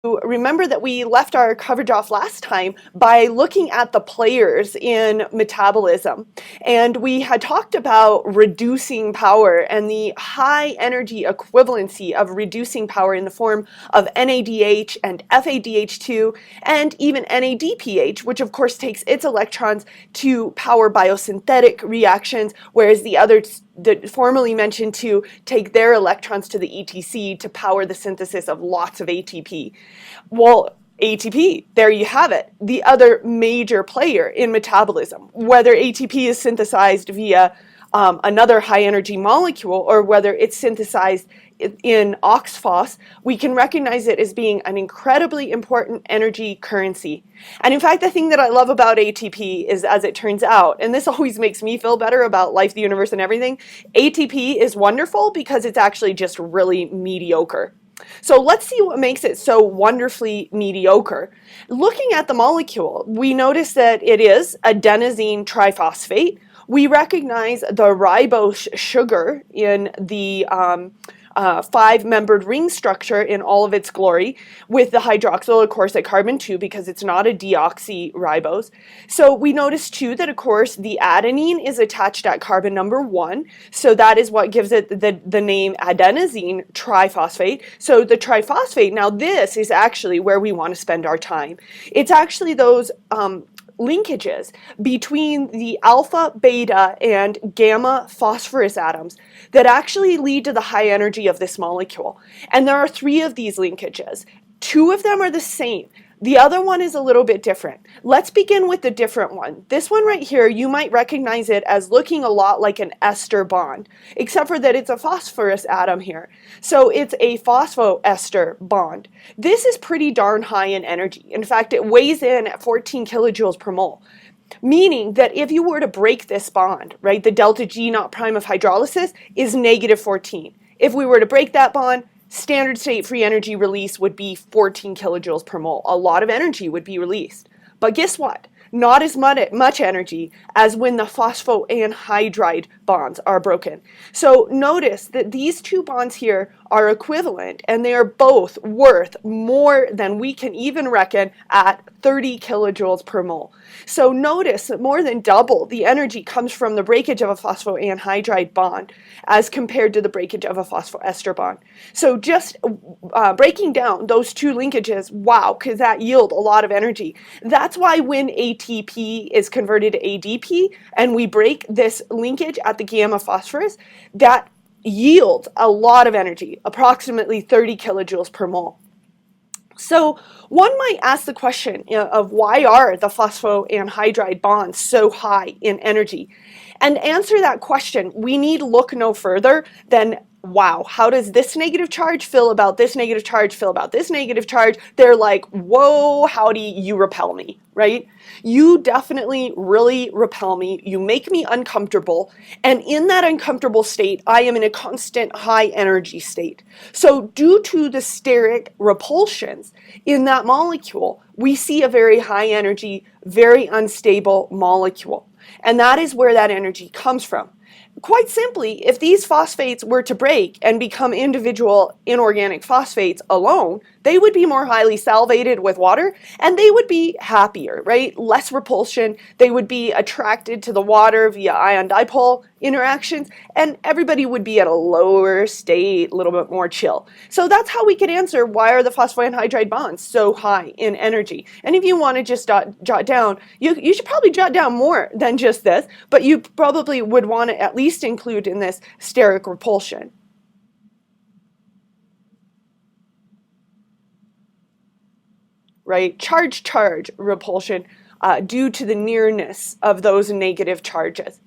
remember that we left our coverage off last time by looking at the players in metabolism, and we had talked about reducing power and the high energy equivalency of reducing power in the form of NADH and FADH2 and even NADPH, which of course takes its electrons to power biosynthetic reactions, whereas the others formerly mentioned to take their electrons to the ETC to power the synthesis of lots of ATP. Well, ATP, there you have it, the other major player in metabolism. Whether ATP is synthesized via another high energy molecule or whether it's synthesized in oxphos, we can recognize it as being an incredibly important energy currency. And in fact, the thing that I love about ATP is, as it turns out, and this always makes me feel better about life, the universe, and everything, ATP is wonderful because it's actually just really mediocre. So let's see what makes it so wonderfully mediocre. Looking at the molecule, we notice that it is adenosine triphosphate. We recognize the ribose sugar in the five-membered ring structure in all of its glory, with the hydroxyl, of course, at carbon 2 because it's not a deoxyribose. So we notice too that, of course, the adenine is attached at carbon number 1. So that is what gives it the name adenosine triphosphate. So the triphosphate, now this is actually where we want to spend our time. It's actually those linkages between the alpha, beta, and gamma phosphorus atoms that actually lead to the high energy of this molecule. And there are 3 of these linkages. 2 of them are the same. The other one is a little bit different. Let's begin with the different one. This one right here, you might recognize it as looking a lot like an ester bond, except for that it's a phosphorus atom here. So it's a phosphoester bond. This is pretty darn high in energy. In fact, it weighs in at 14 kilojoules per mole. Meaning that if you were to break this bond, right, the delta G naught prime of hydrolysis is negative 14. If we were to break that bond, standard state free energy release would be 14 kilojoules per mole. A lot of energy would be released. But guess what? Not as much energy as when the phosphoanhydride bonds are broken. So notice that these 2 bonds here are equivalent, and they are both worth more than we can even reckon at 30 kilojoules per mole. So notice that more than double the energy comes from the breakage of a phosphoanhydride bond as compared to the breakage of a phosphoester bond. So just breaking down those 2 linkages, wow, could that yield a lot of energy. That's why when ATP is converted to ADP and we break this linkage at the gamma phosphorus, that yields a lot of energy, approximately 30 kilojoules per mole. So one might ask the question of why are the phosphoanhydride bonds so high in energy? And to answer that question, we need look no further than, wow, how does this negative charge feel about this negative charge, feel about this negative charge? They're like, whoa, howdy, you repel me, right? You definitely really repel me. You make me uncomfortable. And in that uncomfortable state, I am in a constant high energy state. So due to the steric repulsions in that molecule, we see a very high energy, very unstable molecule. And that is where that energy comes from. Quite simply, if these phosphates were to break and become individual inorganic phosphates alone, they would be more highly salvated with water and they would be happier, right? Less repulsion. They would be attracted to the water via ion-dipole interactions, and everybody would be at a lower state, a little bit more chill. So that's how we could answer why are the phosphoanhydride bonds so high in energy. And if you want to just jot down, you should probably jot down more than just this, but you probably would want to at least include in this steric repulsion. Right? Charge-charge repulsion due to the nearness of those negative charges.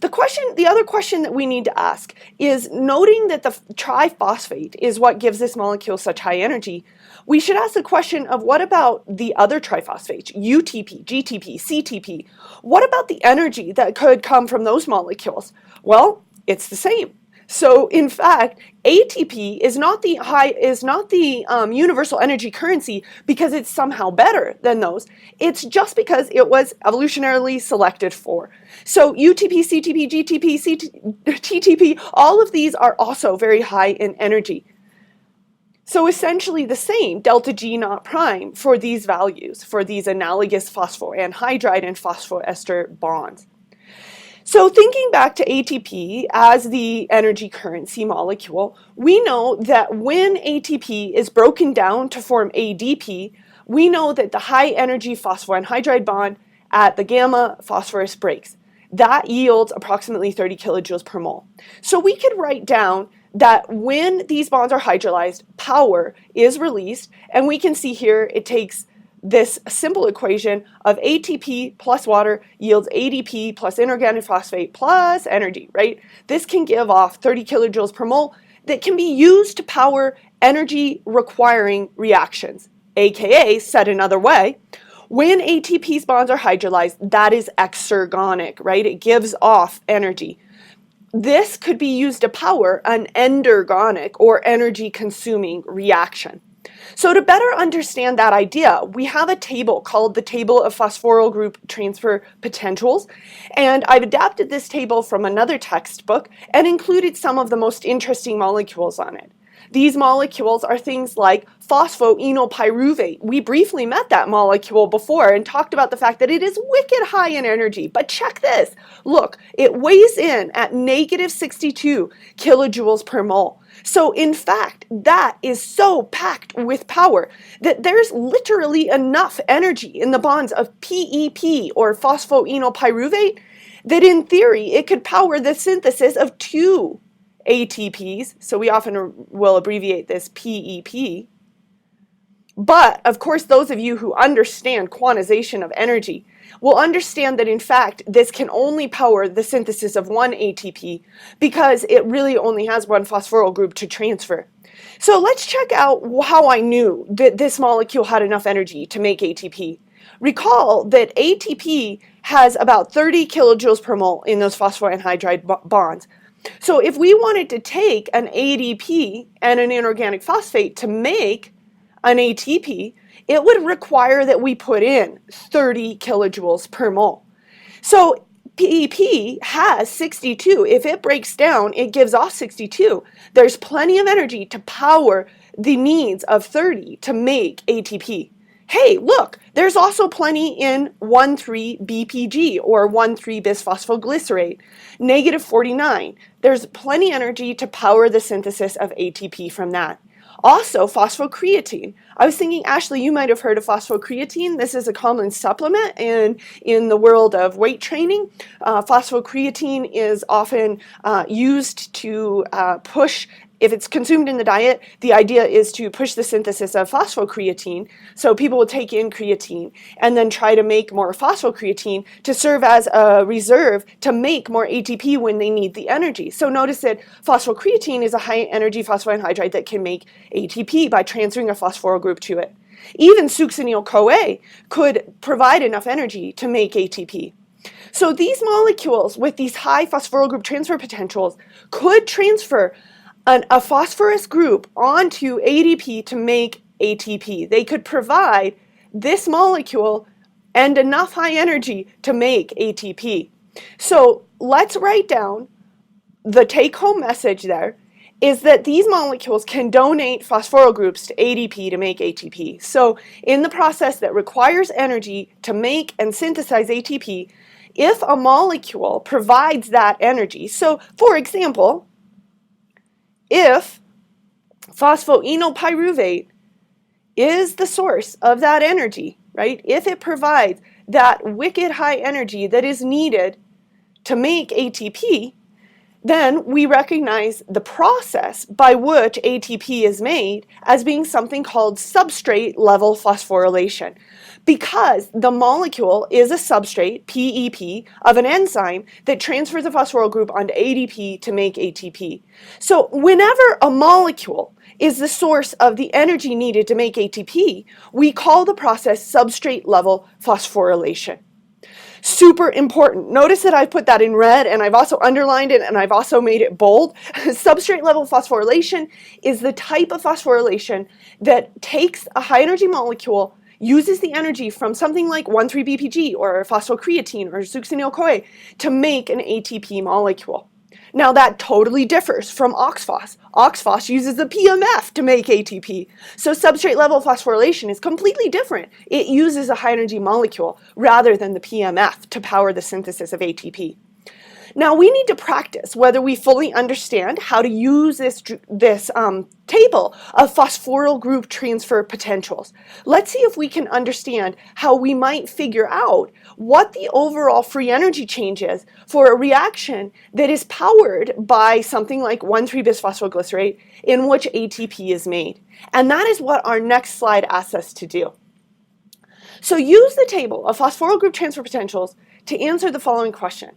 The other question that we need to ask is, noting that the triphosphate is what gives this molecule such high energy, we should ask the question of what about the other triphosphates, UTP, GTP, CTP? What about the energy that could come from those molecules? Well, it's the same. So in fact, ATP is not the universal energy currency because it's somehow better than those. It's just because it was evolutionarily selected for. So UTP, CTP, GTP, TTP, all of these are also very high in energy. So essentially the same, delta G naught prime, for these values, for these analogous phosphoanhydride and phosphoester bonds. So thinking back to ATP as the energy currency molecule, we know that when ATP is broken down to form ADP, we know that the high energy phosphoanhydride bond at the gamma phosphorus breaks. That yields approximately 30 kilojoules per mole. So we could write down that when these bonds are hydrolyzed, power is released, and we can see here it takes this simple equation of ATP plus water yields ADP plus inorganic phosphate plus energy, right? This can give off 30 kilojoules per mole that can be used to power energy requiring reactions, aka, said another way, when ATP's bonds are hydrolyzed, that is exergonic, right? It gives off energy. This could be used to power an endergonic or energy consuming reaction. So to better understand that idea, we have a table called the table of phosphoryl group transfer potentials, and I've adapted this table from another textbook and included some of the most interesting molecules on it. These molecules are things like phosphoenolpyruvate. We briefly met that molecule before and talked about the fact that it is wicked high in energy. But check this. Look, it weighs in at negative 62 kilojoules per mole. So in fact, that is so packed with power that there's literally enough energy in the bonds of PEP or phosphoenolpyruvate that in theory it could power the synthesis of 2 ATPs, so we often will abbreviate this PEP. But, of course, those of you who understand quantization of energy will understand that, in fact, this can only power the synthesis of 1 ATP because it really only has 1 phosphoryl group to transfer. So let's check out how I knew that this molecule had enough energy to make ATP. Recall that ATP has about 30 kilojoules per mole in those phosphoanhydride bonds. So if we wanted to take an ADP and an inorganic phosphate to make an ATP, it would require that we put in 30 kilojoules per mole. So PEP has 62. If it breaks down, it gives off 62. There's plenty of energy to power the needs of 30 to make ATP. Hey, look, there's also plenty in 1,3-BPG or 1,3-bisphosphoglycerate, negative 49. There's plenty energy to power the synthesis of ATP from that. Also, phosphocreatine. I was thinking, Ashley, you might have heard of phosphocreatine. This is a common supplement in the world of weight training. Phosphocreatine is often used to push. If it's consumed in the diet, the idea is to push the synthesis of phosphocreatine. So people will take in creatine and then try to make more phosphocreatine to serve as a reserve to make more ATP when they need the energy. So notice that phosphocreatine is a high energy phosphoanhydride that can make ATP by transferring a phosphoryl group to it. Even succinyl-CoA could provide enough energy to make ATP. So these molecules with these high phosphoryl group transfer potentials could transfer a phosphorus group onto ADP to make ATP. They could provide this molecule and enough high energy to make ATP. So let's write down the take-home message there is that these molecules can donate phosphoryl groups to ADP to make ATP. So in the process that requires energy to make and synthesize ATP, if a molecule provides that energy, so for example, if phosphoenolpyruvate is the source of that energy, right? If it provides that wicked high energy that is needed to make ATP, then we recognize the process by which ATP is made as being something called substrate level phosphorylation, because the molecule is a substrate, PEP, of an enzyme that transfers a phosphoryl group onto ADP to make ATP. So whenever a molecule is the source of the energy needed to make ATP, we call the process substrate level phosphorylation. Super important. Notice that I've put that in red and I've also underlined it and I've also made it bold. Substrate level phosphorylation is the type of phosphorylation that takes a high energy molecule, uses the energy from something like 1,3-BPG or phosphocreatine or succinyl-CoA to make an ATP molecule. Now that totally differs from oxphos. Oxphos uses the PMF to make ATP. So substrate level phosphorylation is completely different. It uses a high energy molecule rather than the PMF to power the synthesis of ATP. Now we need to practice whether we fully understand how to use this table of phosphoryl group transfer potentials. Let's see if we can understand how we might figure out what the overall free energy change is for a reaction that is powered by something like 1,3-bisphosphoglycerate in which ATP is made. And that is what our next slide asks us to do. So use the table of phosphoryl group transfer potentials to answer the following question.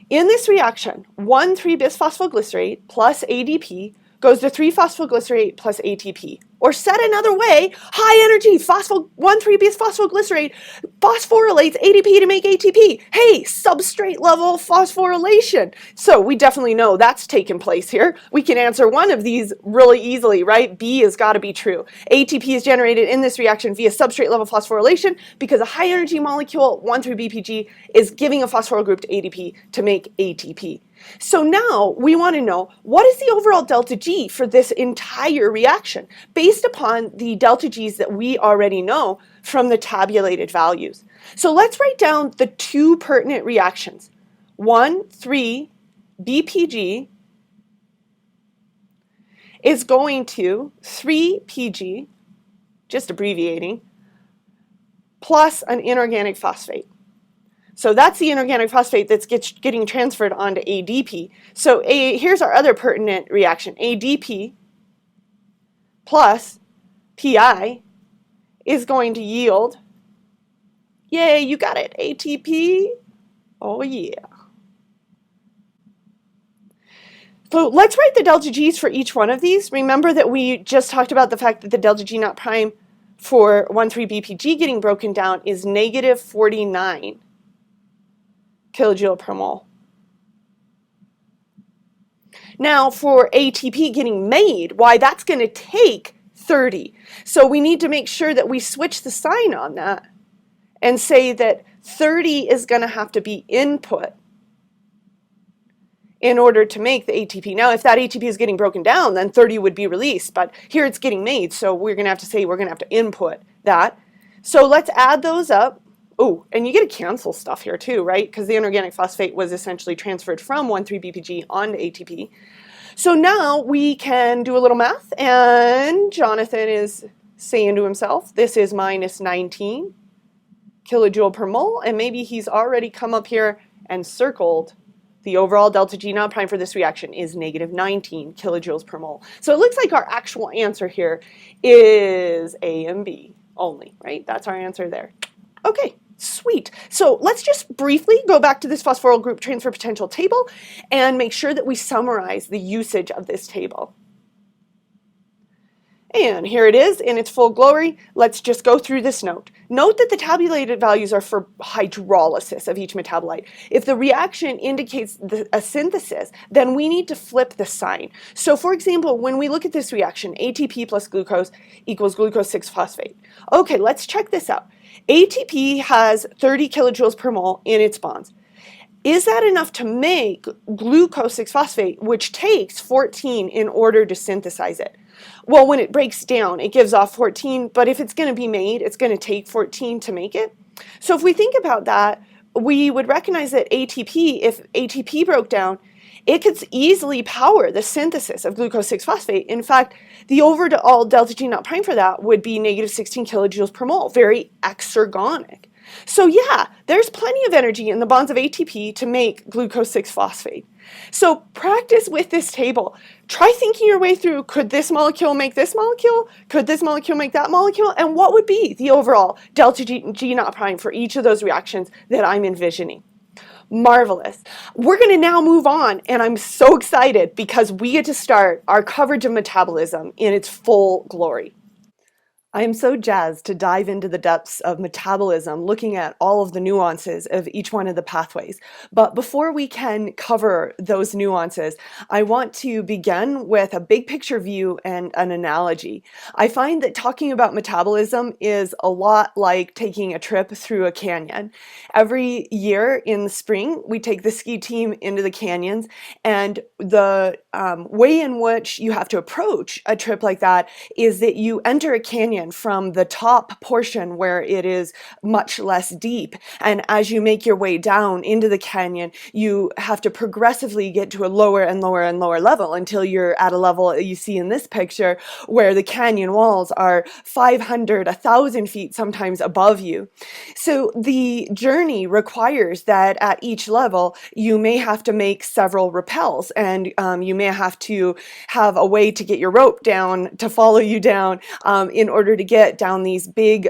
In this reaction, 1,3-bisphosphoglycerate plus ADP goes to 3-phosphoglycerate plus ATP. Or said another way, high energy 1,3-bisphosphoglycerate phosphorylates ADP to make ATP. Hey, substrate level phosphorylation. So we definitely know that's taken place here. We can answer one of these really easily, right? B has got to be true. ATP is generated in this reaction via substrate level phosphorylation because a high energy molecule, 1,3-BPG, is giving a phosphoryl group to ADP to make ATP. So now we want to know what is the overall delta G for this entire reaction based upon the delta G's that we already know from the tabulated values. So let's write down the two pertinent reactions. 1,3-BPG is going to 3-PG, just abbreviating, plus an inorganic phosphate. So that's the inorganic phosphate that's getting transferred onto ADP. So here's our other pertinent reaction. ADP plus PI is going to yield, yay, you got it, ATP. Oh yeah. So let's write the delta G's for each one of these. Remember that we just talked about the fact that the delta G naught prime for 1,3-BPG getting broken down is negative 49 kilojoule per mole. Now for ATP getting made, why, that's going to take 30. So we need to make sure that we switch the sign on that and say that 30 is going to have to be input in order to make the ATP. Now if that ATP is getting broken down, then 30 would be released, but here it's getting made, so we're going to have to say we're going to have to input that. So let's add those up. Oh, and you get to cancel stuff here too, right? Because the inorganic phosphate was essentially transferred from 1,3-BPG onto ATP. So now we can do a little math, and Jonathan is saying to himself, this is minus 19 kilojoule per mole, and maybe he's already come up here and circled the overall delta G naught prime for this reaction is negative 19 kilojoules per mole. So it looks like our actual answer here is A and B only, right? That's our answer there. Okay. Sweet. So let's just briefly go back to this phosphoryl group transfer potential table and make sure that we summarize the usage of this table. And here it is in its full glory. Let's just go through this note. Note that the tabulated values are for hydrolysis of each metabolite. If the reaction indicates a synthesis, then we need to flip the sign. So for example, when we look at this reaction, ATP plus glucose equals glucose 6-phosphate. Okay, let's check this out. ATP has 30 kilojoules per mole in its bonds. Is that enough to make glucose 6-phosphate, which takes 14 in order to synthesize it? Well, when it breaks down, it gives off 14, but if it's going to be made, it's going to take 14 to make it. So if we think about that, we would recognize that ATP, if ATP broke down, it could easily power the synthesis of glucose 6-phosphate. In fact, the overall delta G naught prime for that would be negative 16 kilojoules per mole, very exergonic. So yeah, there's plenty of energy in the bonds of ATP to make glucose 6-phosphate. So practice with this table. Try thinking your way through, could this molecule make this molecule? Could this molecule make that molecule? And what would be the overall delta G naught prime for each of those reactions that I'm envisioning? Marvelous. We're going to now move on, and I'm so excited because we get to start our coverage of metabolism in its full glory. I am so jazzed to dive into the depths of metabolism, looking at all of the nuances of each one of the pathways. But before we can cover those nuances, I want to begin with a big picture view and an analogy. I find that talking about metabolism is a lot like taking a trip through a canyon. Every year in the spring, we take the ski team into the canyons, and the way in which you have to approach a trip like that is that you enter a canyon from the top portion where it is much less deep. And as you make your way down into the canyon, you have to progressively get to a lower and lower and lower level until you're at a level you see in this picture where the canyon walls are 500, 1,000 feet sometimes above you. So the journey requires that at each level, you may have to make several rappels, and you may have to have a way to get your rope down to follow you down in order to get down these big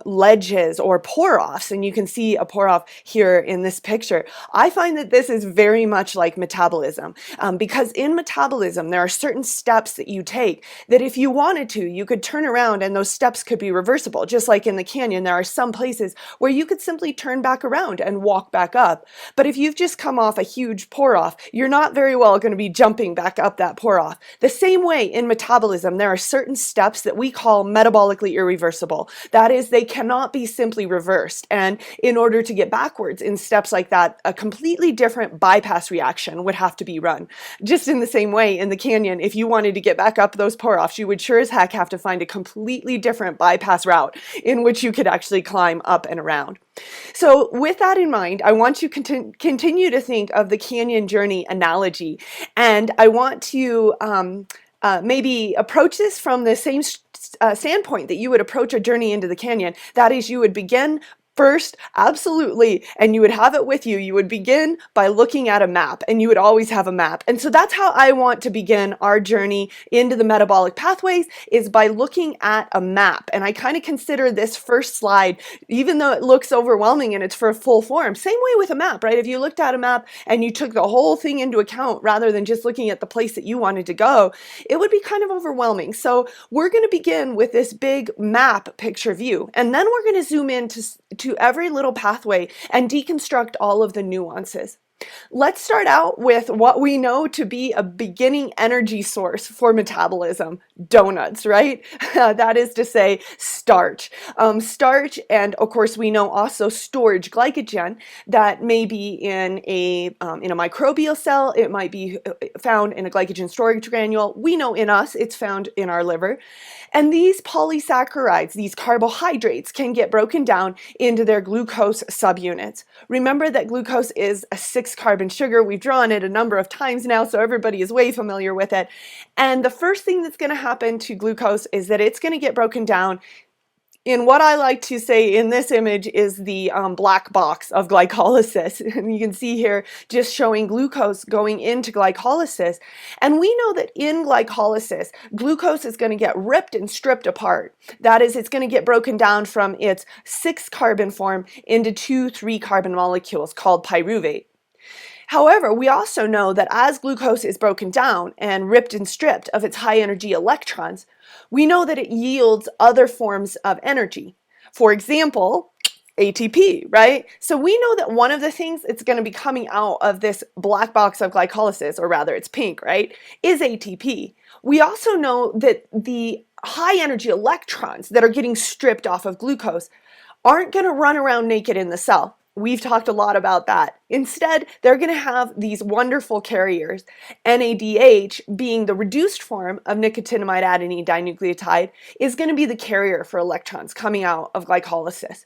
ledges or pour-offs. And you can see a pour-off here in this picture. I find that this is very much like metabolism because in metabolism, there are certain steps that you take that if you wanted to, you could turn around and those steps could be reversible. Just like in the canyon, there are some places where you could simply turn back around and walk back up. But if you've just come off a huge pour-off, you're not very well going to be jumping back up that pour-off. The same way in metabolism, there are certain steps that we call metabolically irreversible. That is, they cannot be simply reversed. And in order to get backwards in steps like that, a completely different bypass reaction would have to be run. Just in the same way, in the canyon, if you wanted to get back up those pour-offs, you would sure as heck have to find a completely different bypass route in which you could actually climb up and around. So with that in mind, I want you to continue to think of the canyon journey analogy, and I want to maybe approach this from the same standpoint that you would approach a journey into the canyon. That is, you would begin first, absolutely, and you would have it with you. You would begin by looking at a map, and you would always have a map. And so that's how I want to begin our journey into the metabolic pathways, is by looking at a map. And I kind of consider this first slide, even though it looks overwhelming and it's for full form, same way with a map, right? If you looked at a map and you took the whole thing into account rather than just looking at the place that you wanted to go, it would be kind of overwhelming. So we're going to begin with this big map picture view, and then we're going to zoom in to every little pathway and deconstruct all of the nuances. Let's start out with what we know to be a beginning energy source for metabolism: donuts, right? That is to say, starch. Starch, and of course we know also storage glycogen that may be in a microbial cell. It might be found in a glycogen storage granule. We know in us it's found in our liver. And these polysaccharides, these carbohydrates, can get broken down into their glucose subunits. Remember that glucose is a 6-carbon sugar. We've drawn it a number of times now, so everybody is way familiar with it. And the first thing that's going to happen to glucose is that it's going to get broken down in what I like to say in this image is the black box of glycolysis. And you can see here just showing glucose going into glycolysis. And we know that in glycolysis, glucose is going to get ripped and stripped apart. That is, it's going to get broken down from its 6-carbon form into 2 3-carbon molecules called pyruvate. However, we also know that as glucose is broken down and ripped and stripped of its high energy electrons, we know that it yields other forms of energy. For example, ATP, right? So we know that one of the things that's going to be coming out of this black box of glycolysis, or rather it's pink, right, is ATP. We also know that the high energy electrons that are getting stripped off of glucose aren't going to run around naked in the cell. We've talked a lot about that. Instead, they're going to have these wonderful carriers. NADH, being the reduced form of nicotinamide adenine dinucleotide, is going to be the carrier for electrons coming out of glycolysis.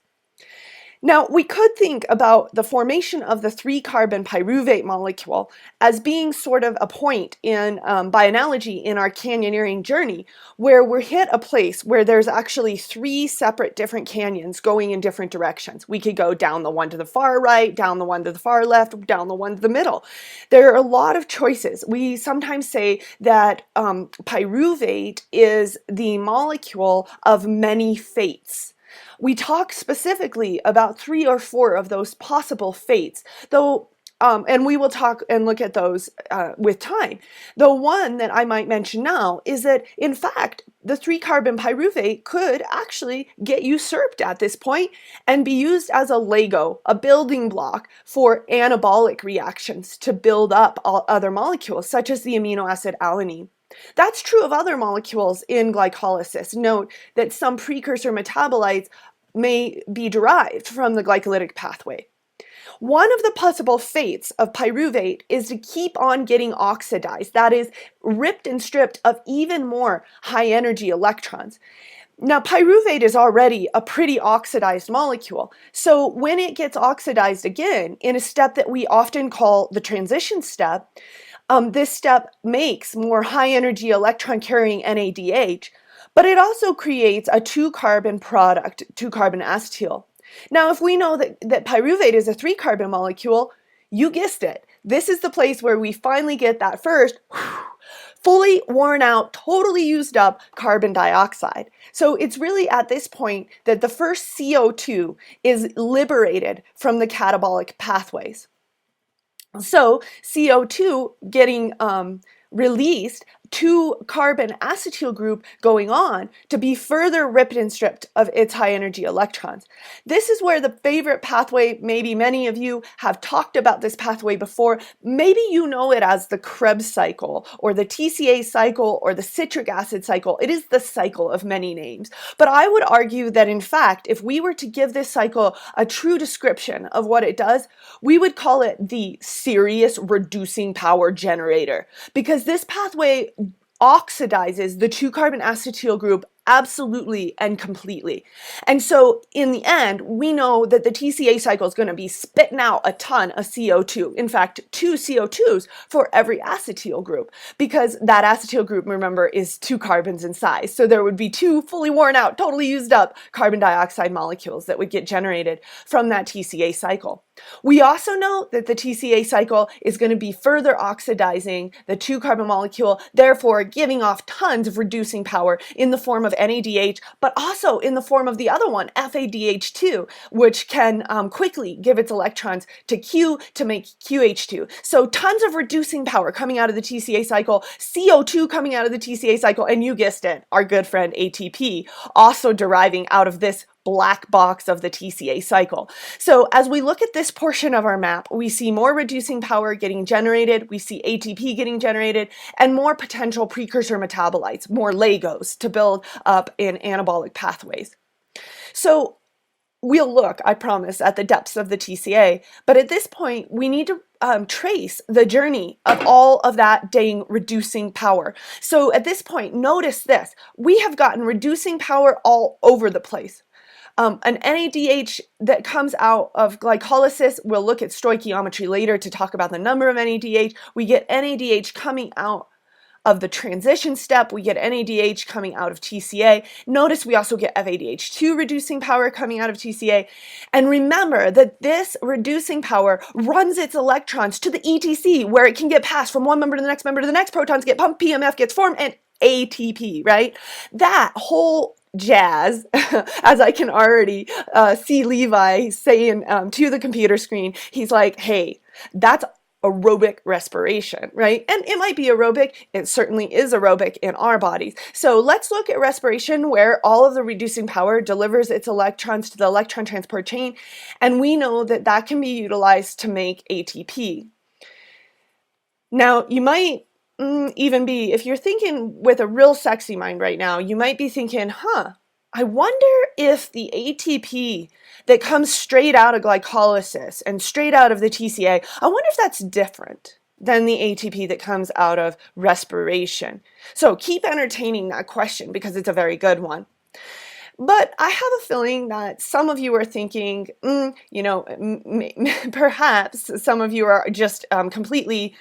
Now, we could think about the formation of the 3-carbon pyruvate molecule as being sort of a point in, by analogy, in our canyoneering journey, where we're hit a place where there's actually 3 separate different canyons going in different directions. We could go down the one to the far right, down the one to the far left, down the one to the middle. There are a lot of choices. We sometimes say that pyruvate is the molecule of many fates. We talk specifically about 3 or 4 of those possible fates, though and we will talk and look at those with time. The one that I might mention now is that, in fact, the 3-carbon pyruvate could actually get usurped at this point and be used as a Lego, a building block for anabolic reactions to build up all other molecules, such as the amino acid alanine. That's true of other molecules in glycolysis. Note that some precursor metabolites may be derived from the glycolytic pathway. One of the possible fates of pyruvate is to keep on getting oxidized, that is, ripped and stripped of even more high-energy electrons. Now, pyruvate is already a pretty oxidized molecule, so when it gets oxidized again in a step that we often call the transition step, this step makes more high-energy electron-carrying NADH, but it also creates a 2-carbon product, 2-carbon acetyl. Now, if we know that pyruvate is a 3-carbon molecule, you guessed it. This is the place where we finally get that first fully worn out, totally used up carbon dioxide. So it's really at this point that the first CO2 is liberated from the catabolic pathways. So CO2 getting released, 2-carbon acetyl group going on to be further ripped and stripped of its high energy electrons. This is where the favorite pathway, maybe many of you have talked about this pathway before, maybe you know it as the Krebs cycle or the TCA cycle or the citric acid cycle. It is the cycle of many names. But I would argue that, in fact, if we were to give this cycle a true description of what it does, we would call it the serious reducing power generator, because this pathway oxidizes the 2-carbon acetyl group absolutely and completely. And so in the end, we know that the TCA cycle is going to be spitting out a ton of CO2. In fact, 2 CO2s for every acetyl group, because that acetyl group, remember, is 2 carbons in size. So there would be 2 fully worn out, totally used up carbon dioxide molecules that would get generated from that TCA cycle. We also know that the TCA cycle is going to be further oxidizing the 2-carbon molecule, therefore giving off tons of reducing power in the form of NADH, but also in the form of the other one, FADH2, which can quickly give its electrons to Q to make QH2. So tons of reducing power coming out of the TCA cycle, CO2 coming out of the TCA cycle, and you guessed it, our good friend ATP also deriving out of this black box of the TCA cycle. So as we look at this portion of our map, we see more reducing power getting generated, we see ATP getting generated, and more potential precursor metabolites, more Legos to build up in anabolic pathways. So we'll look, I promise, at the depths of the TCA, but at this point, we need to trace the journey of all of that dang reducing power. So at this point, notice this, we have gotten reducing power all over the place. An NADH that comes out of glycolysis, we'll look at stoichiometry later to talk about the number of NADH. We get NADH coming out of the transition step. We get NADH coming out of TCA. Notice we also get FADH2 reducing power coming out of TCA. And remember that this reducing power runs its electrons to the ETC, where it can get passed from one member to the next member to the next, protons get pumped, PMF gets formed, and ATP, right? That whole jazz, as I can already see Levi saying to the computer screen, he's like, hey, that's aerobic respiration, right? And it might be aerobic, it certainly is aerobic in our bodies. So let's look at respiration, where all of the reducing power delivers its electrons to the electron transport chain, and we know that that can be utilized to make ATP. Now, you might even be, if you're thinking with a real sexy mind right now, you might be thinking, I wonder if the ATP that comes straight out of glycolysis and straight out of the TCA, I wonder if that's different than the ATP that comes out of respiration. So keep entertaining that question, because it's a very good one. But I have a feeling that some of you are thinking, perhaps some of you are just completely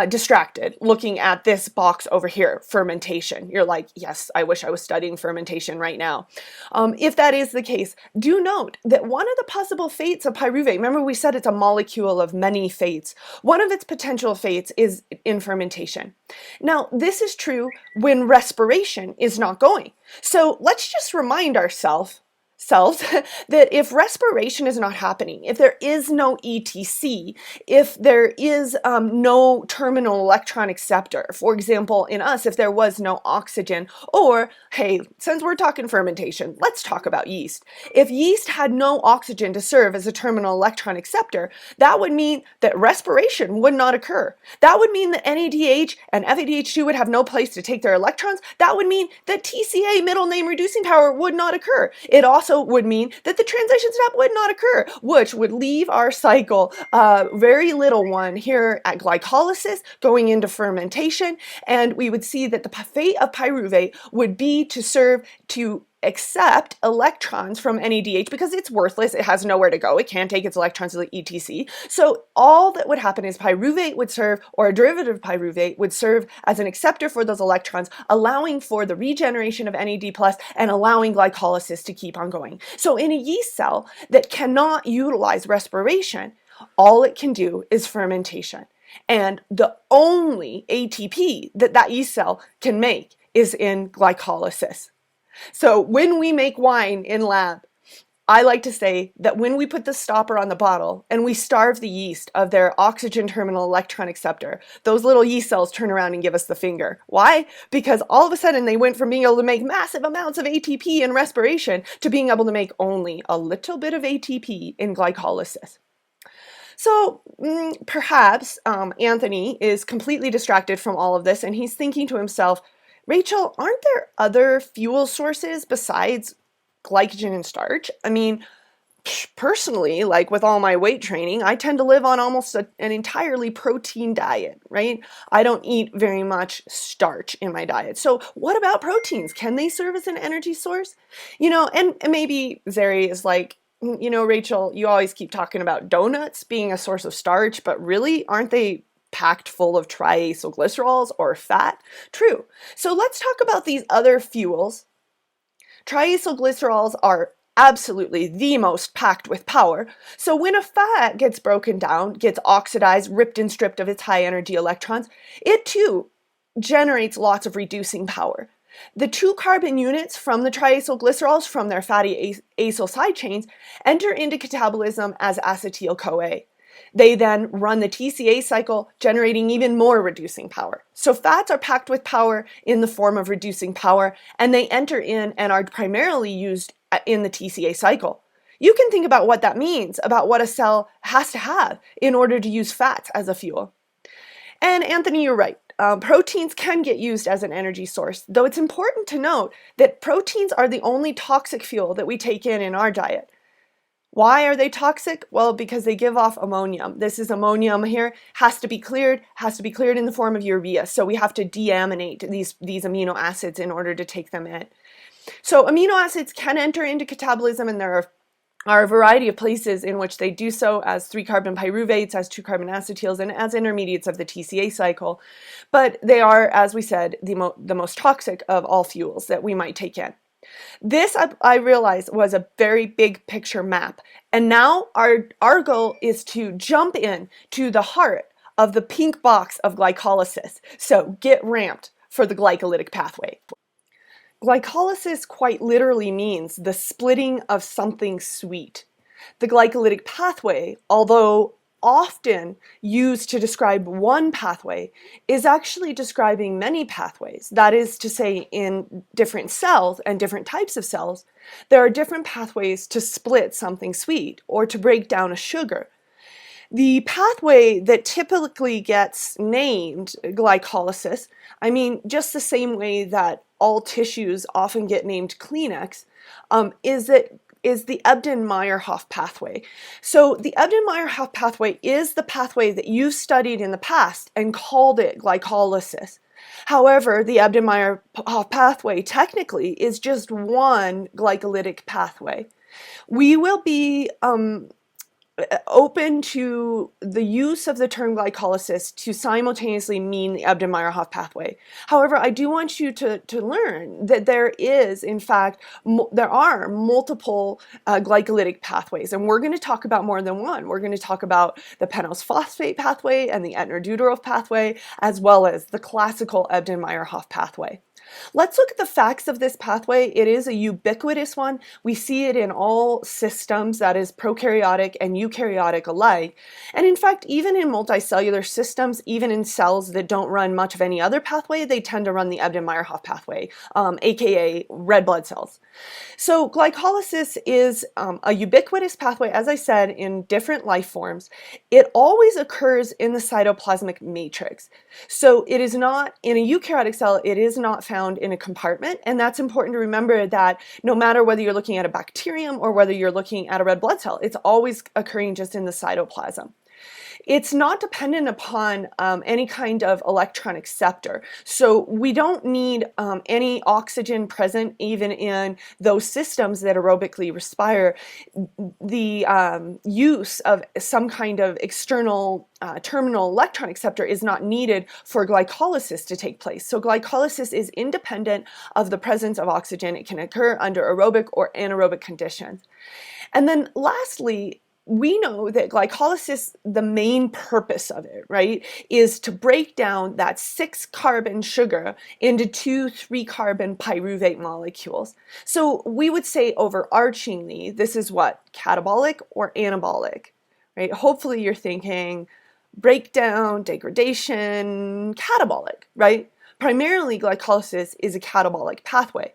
distracted looking at this box over here, fermentation. You're like, yes, I wish I was studying fermentation right now. If that is the case, do note that one of the possible fates of pyruvate, remember we said it's a molecule of many fates, one of its potential fates is in fermentation. Now, this is true when respiration is not going. So let's just remind ourselves, cells that if respiration is not happening, if there is no ETC, if there is no terminal electron acceptor, for example, in us, if there was no oxygen, or hey, since we're talking fermentation, let's talk about yeast. If yeast had no oxygen to serve as a terminal electron acceptor, that would mean that respiration would not occur. That would mean that NADH and FADH2 would have no place to take their electrons. That would mean that TCA, middle name reducing power, would not occur. It also would mean that the transition step would not occur, which would leave our cycle very little one here at glycolysis going into fermentation, and we would see that the fate of pyruvate would be to serve to accept electrons from NADH because it's worthless, it has nowhere to go, it can't take its electrons to the ETC. So all that would happen is pyruvate would serve, or a derivative of pyruvate would serve as an acceptor for those electrons, allowing for the regeneration of NAD+ and allowing glycolysis to keep on going. So in a yeast cell that cannot utilize respiration, all it can do is fermentation. And the only ATP that that yeast cell can make is in glycolysis. So when we make wine in lab, I like to say that when we put the stopper on the bottle and we starve the yeast of their oxygen terminal electron acceptor, those little yeast cells turn around and give us the finger. Why? Because all of a sudden they went from being able to make massive amounts of ATP in respiration to being able to make only a little bit of ATP in glycolysis. So perhaps Anthony is completely distracted from all of this and he's thinking to himself, Rachel, aren't there other fuel sources besides glycogen and starch? I mean, personally, like with all my weight training, I tend to live on almost an entirely protein diet, right? I don't eat very much starch in my diet. So what about proteins? Can they serve as an energy source? You know, and maybe Zeri is like, you know, Rachel, you always keep talking about donuts being a source of starch, but really, aren't they packed full of triacylglycerols or fat? True. So let's talk about these other fuels. Triacylglycerols are absolutely the most packed with power. So when a fat gets broken down, gets oxidized, ripped and stripped of its high energy electrons, it too generates lots of reducing power. The 2 carbon units from the triacylglycerols from their fatty acyl side chains enter into catabolism as acetyl-CoA. They then run the TCA cycle, generating even more reducing power. So fats are packed with power in the form of reducing power, and they enter in and are primarily used in the TCA cycle. You can think about what that means, about what a cell has to have in order to use fats as a fuel. And Anthony, you're right. Proteins can get used as an energy source, though it's important to note that proteins are the only toxic fuel that we take in our diet. Why are they toxic? Well, because they give off ammonium. This is ammonium here, has to be cleared in the form of urea. So we have to deaminate these amino acids in order to take them in. So amino acids can enter into catabolism, and there are a variety of places in which they do so as 3-carbon pyruvates, as 2-carbon acetyls, and as intermediates of the TCA cycle. But they are, as we said, the most toxic of all fuels that we might take in. This, I realized, was a very big picture map. And now our goal is to jump in to the heart of the pink box of glycolysis. So get ramped for the glycolytic pathway. Glycolysis quite literally means the splitting of something sweet. The glycolytic pathway, although often used to describe one pathway, is actually describing many pathways. That is to say, in different cells and different types of cells, there are different pathways to split something sweet or to break down a sugar. The pathway that typically gets named glycolysis, I mean, just the same way that all tissues often get named Kleenex, is the Ebden-Meyerhof pathway. So the Ebden-Meyerhof pathway is the pathway that you studied in the past and called it glycolysis. However, the Ebden-Meyerhof pathway technically is just one glycolytic pathway. We will be open to the use of the term glycolysis to simultaneously mean the Ebden-Meyerhof pathway. However, I do want you to learn that there is, in fact, there are multiple glycolytic pathways, and we're going to talk about more than one. We're going to talk about the Pentose phosphate pathway and the Ettner-Duderov pathway, as well as the classical Ebden-Meyerhof pathway. Let's look at the facts of this pathway. It is a ubiquitous one. We see it in all systems, that is prokaryotic and eukaryotic alike. And in fact, even in multicellular systems, even in cells that don't run much of any other pathway, they tend to run the Embden-Meyerhof pathway, aka red blood cells. So glycolysis is a ubiquitous pathway, as I said, in different life forms. It always occurs in the cytoplasmic matrix. So it is not in a eukaryotic cell, it is not found in a compartment. And that's important to remember, that no matter whether you're looking at a bacterium or whether you're looking at a red blood cell, it's always occurring just in the cytoplasm. It's not dependent upon any kind of electron acceptor. So we don't need any oxygen present even in those systems that aerobically respire. The use of some kind of external terminal electron acceptor is not needed for glycolysis to take place. So glycolysis is independent of the presence of oxygen. It can occur under aerobic or anaerobic conditions. And then lastly, we know that glycolysis, the main purpose of it, right, is to break down that 6-carbon sugar into 2 3-carbon pyruvate molecules. So we would say overarchingly, this is what? Catabolic or anabolic, right? Hopefully you're thinking breakdown, degradation, catabolic, right? Primarily glycolysis is a catabolic pathway.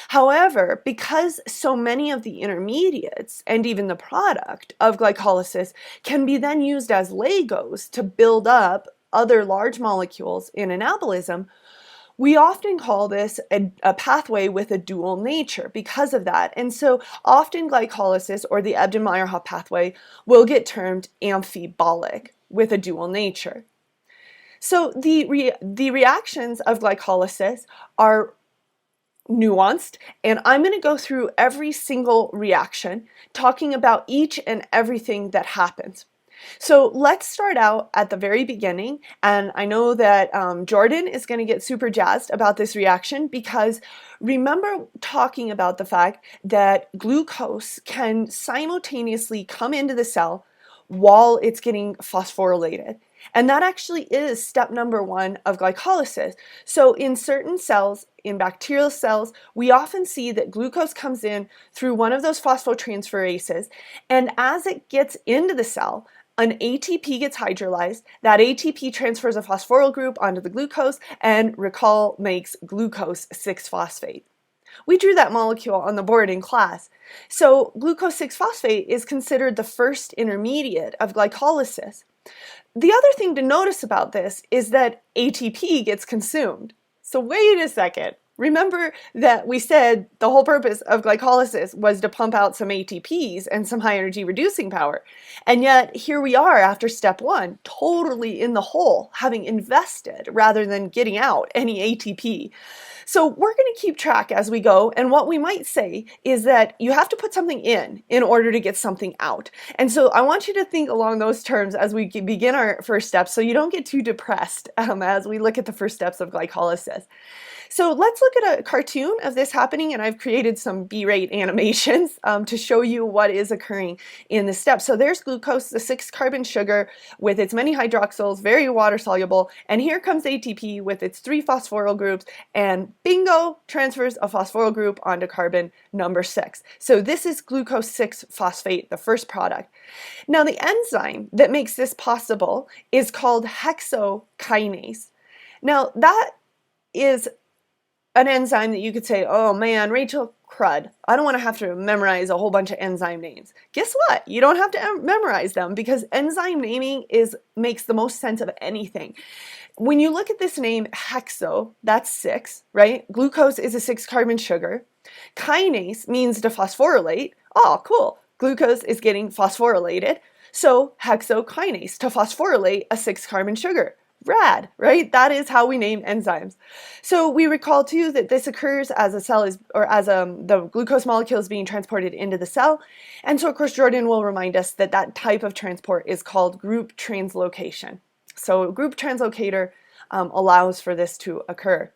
However, because so many of the intermediates and even the product of glycolysis can be then used as Legos to build up other large molecules in anabolism, we often call this a pathway with a dual nature because of that. And so often glycolysis, or the Embden-Meyerhof pathway, will get termed amphibolic with a dual nature. So the reactions of glycolysis are nuanced, and I'm going to go through every single reaction, talking about each and everything that happens. So let's start out at the very beginning, and I know that Jordan is going to get super jazzed about this reaction, because remember talking about the fact that glucose can simultaneously come into the cell while it's getting phosphorylated. And that actually is step number 1 of glycolysis. So in certain cells, in bacterial cells, we often see that glucose comes in through one of those phosphotransferases, and as it gets into the cell, an ATP gets hydrolyzed. That ATP transfers a phosphoryl group onto the glucose, and recall, makes glucose 6-phosphate. We drew that molecule on the board in class. So glucose 6-phosphate is considered the first intermediate of glycolysis. The other thing to notice about this is that ATP gets consumed. So wait a second. Remember that we said the whole purpose of glycolysis was to pump out some ATPs and some high energy reducing power. And yet here we are after step 1, totally in the hole, having invested rather than getting out any ATP. So we're going to keep track as we go, and what we might say is that you have to put something in order to get something out. And so I want you to think along those terms as we begin our first steps, so you don't get too depressed as we look at the first steps of glycolysis. So let's look at a cartoon of this happening, and I've created some B-rate animations to show you what is occurring in this step. So there's glucose, the 6-carbon sugar with its many hydroxyls, very water soluble, and here comes ATP with its 3 phosphoryl groups, and bingo, transfers a phosphoryl group onto carbon number 6. So this is glucose 6-phosphate, the first product. Now the enzyme that makes this possible is called Hexo Kinase. Now that is an enzyme that you could say, oh man, Rachel, crud, I don't want to have to memorize a whole bunch of enzyme names. Guess what? You don't have to memorize them, because enzyme naming makes the most sense of anything. When you look at this name hexo, that's 6, right? Glucose is a 6-carbon sugar. Kinase means to phosphorylate. Oh, cool. Glucose is getting phosphorylated. So hexo kinase, to phosphorylate a 6-carbon sugar. Rad, right? That is how we name enzymes. So we recall too that this occurs as a cell is, or as the glucose molecule is being transported into the cell. And so of course Jordan will remind us that that type of transport is called group translocation. So group translocator allows for this to occur.